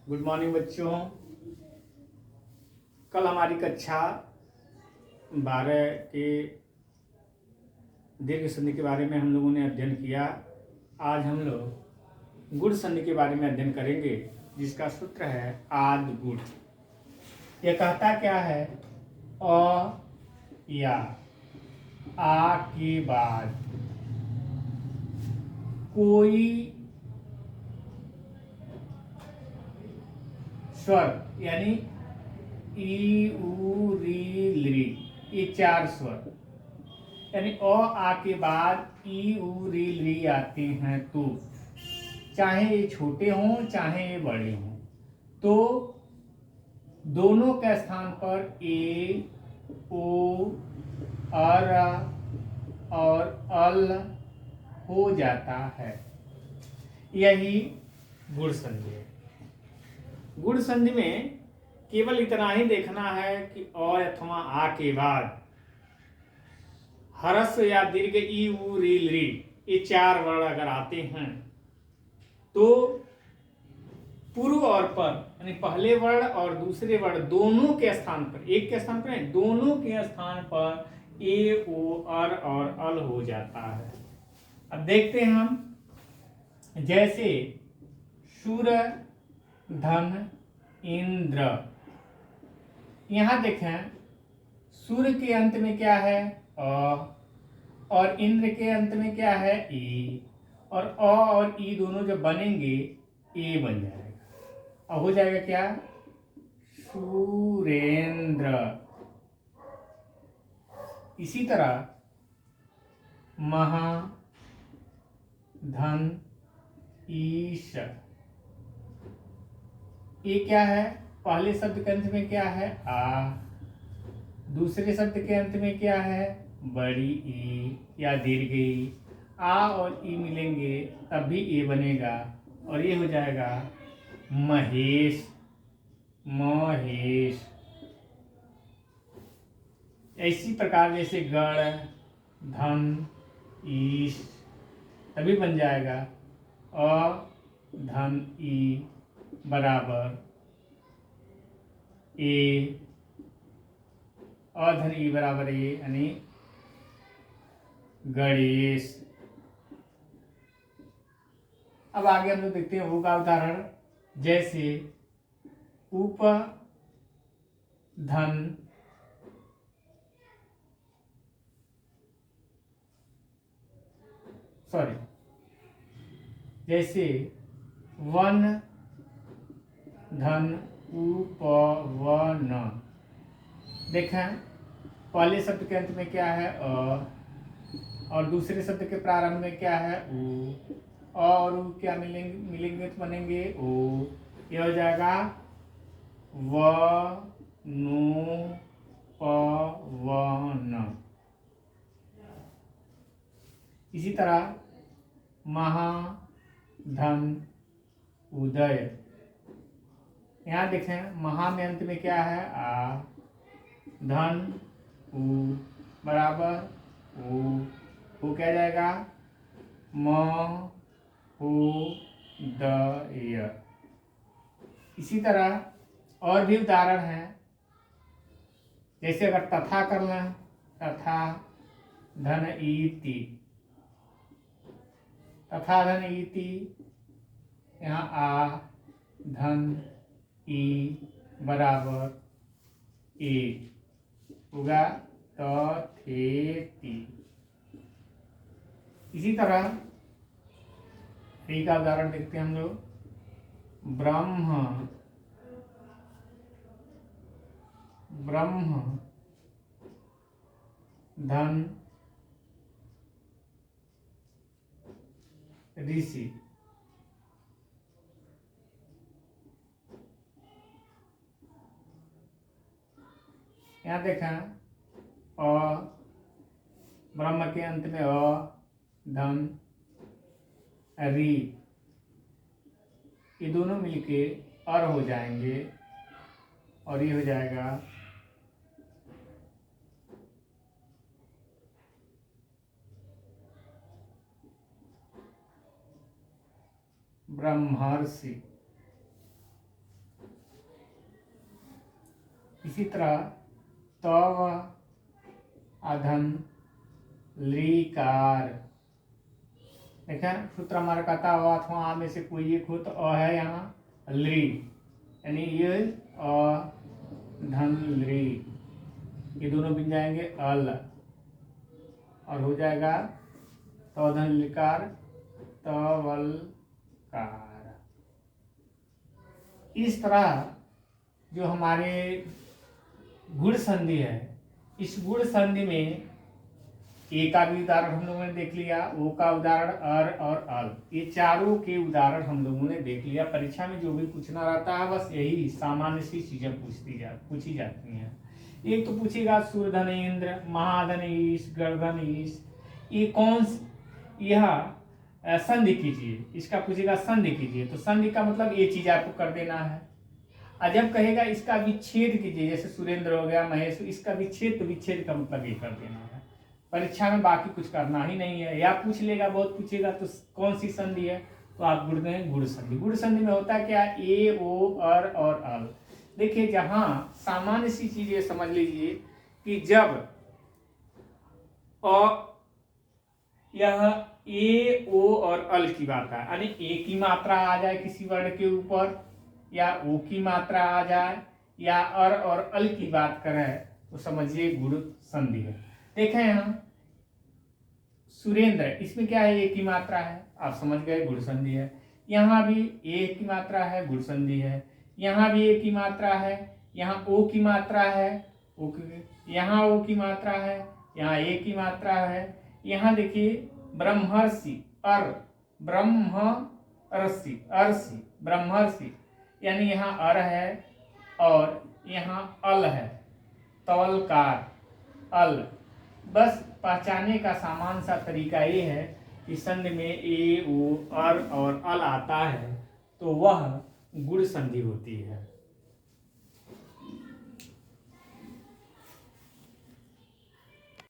Good morning बच्चों। कल हमारी कक्षा 12 के दीर्घ संधि के बारे में हम लोगों ने अध्ययन किया। आज हम लोग गुण संधि के बारे में अध्ययन करेंगे, जिसका सूत्र है आद गुण। यह कहता क्या है? अ या आ के बाद कोई स्वर यानी ई उ री ली, ये 4 स्वर यानी अ आ के बाद ई उ री ली आते हैं तो चाहे ये छोटे हों चाहे ये बड़े हों, तो दोनों के स्थान पर ए ओ अर और अल हो जाता है। यही गुण संधि है। गुण संधि में केवल इतना ही देखना है कि अ अथवा आ के बाद हरस या दीर्घ ई उ री ली, ये 4 वर्ण अगर आते हैं तो पूर्व और पर यानी पहले वर्ण और दूसरे वर्ण दोनों के स्थान पर, एक के स्थान पर नहीं, दोनों के स्थान पर ए ओ अर और अल हो जाता है। अब देखते हैं हम, जैसे सूर धन इंद्र। यहां देखें, सूर्य के अंत में क्या है? अ, और इंद्र के अंत में क्या है? ई। और अ और ई दोनों जब बनेंगे ए बन जाएगा। अब हो जाएगा क्या? सुरेंद्र। इसी तरह महा धन ईश, ये क्या है? पहले शब्द के अंत में क्या है? आ। दूसरे शब्द के अंत में क्या है? बड़ी ई या दीर्घ ई। आ और ई मिलेंगे तब भी ए बनेगा और ये हो जाएगा महेश, महेश। इसी प्रकार जैसे गण धन ईश, तभी बन जाएगा अ धन ई बराबर ए, अधन ई बराबर ए यानी गणेश। अब आगे हम लोग देखते हैं वो का उदाहरण, जैसे उप धन जैसे वन धन उपवन। देखें, पहले शब्द के अंत में क्या है? अ, और दूसरे शब्द के प्रारंभ में क्या है? उ। और उ क्या मिलेंगे तो बनेंगे ओ। ये हो जाएगा व नु प वन। इसी तरह महा धन उदय। यहां देखें, महा में अंत में क्या है? आ। धन उ बराबर उ क्या जाएगा? म उ द य। इसी तरह और भी उदाहरण हैं, जैसे अगर तथा कर लें, तथा धन इति, तथा धन इति, यहाँ आ धन ई बराबर ए होगा त थे ती। इसी तरह का उदाहरण देखते हैं हम लोग, ब्रह्म ब्रह्म धन ऋषि। यहाँ देखा अ, ब्रह्म के अंत में अ धन री, ये दोनों मिलके अर हो जाएंगे और ये हो जाएगा ब्रह्मर्षि। इसी तरह तव अधन लिकार, देखें सूत्र हमारा कहता हुआ अथवा आ में से कोई एक हो तो अ है यहाँ ली, यानी ये अ धन ली, ये दोनों बन जाएंगे अल और हो जाएगा तवधन लिकार तवलकार। इस तरह जो हमारे गुण संधि है, इस गुण संधि में ए का भी उदाहरण हम लोगों ने देख लिया, ओ का उदाहरण, अर और अल, ये चारों के उदाहरण हम लोगों ने देख लिया। परीक्षा में जो भी पूछना रहता है बस यही सामान्य सी चीजें पूछी जाती हैं। एक तो पूछेगा सूर्यधन इंद्र, महाधन ईश, गर्धन ईश, ये कौन, यह संधि कीजिए, इसका पूछेगा संधि कीजिए, तो संधि का मतलब ये चीज आपको कर देना है। और जब कहेगा इसका विच्छेद कीजिए, जैसे सुरेंद्र हो गया, महेश, इसका विच्छेद, तो विच्छेद का मतलब ये कर देना है। परीक्षा में बाकी कुछ करना ही नहीं है, या पूछ लेगा, बहुत पूछेगा तो कौन सी संधि है, तो आप गुण दें गुण संधि। गुण संधि में होता है क्या, ए ओ अर और अल। देखिए जहां सामान्य सी चीजें समझ लीजिए कि जब यह ए ओ और अल की बात है, यानी ए की मात्रा आ जाए किसी वर्ण के ऊपर, या ओ की मात्रा आ जाए, या अर और अल की बात करें, तो समझिए गुण संधि है। देखें यहाँ सुरेंद्र, इसमें क्या है, ए की मात्रा है, आप समझ गए गुण संधि है। यहाँ भी ए की मात्रा है, गुण संधि है। यहाँ भी ए की मात्रा है, यहाँ ओ की मात्रा है, यहाँ ओ की मात्रा है, यहाँ ए की मात्रा है। यहाँ देखिए ब्रह्मर्षि, अर ब्रह्मर्षि, अर्षि ब्रह्मर्षि, यानी यहाँ अर है और यहाँ अल है, तवलकार अल। बस पहचाने का सामान सा तरीका ये है कि संधि में ए ओ अर और अल आता है तो वह गुण संधि होती है।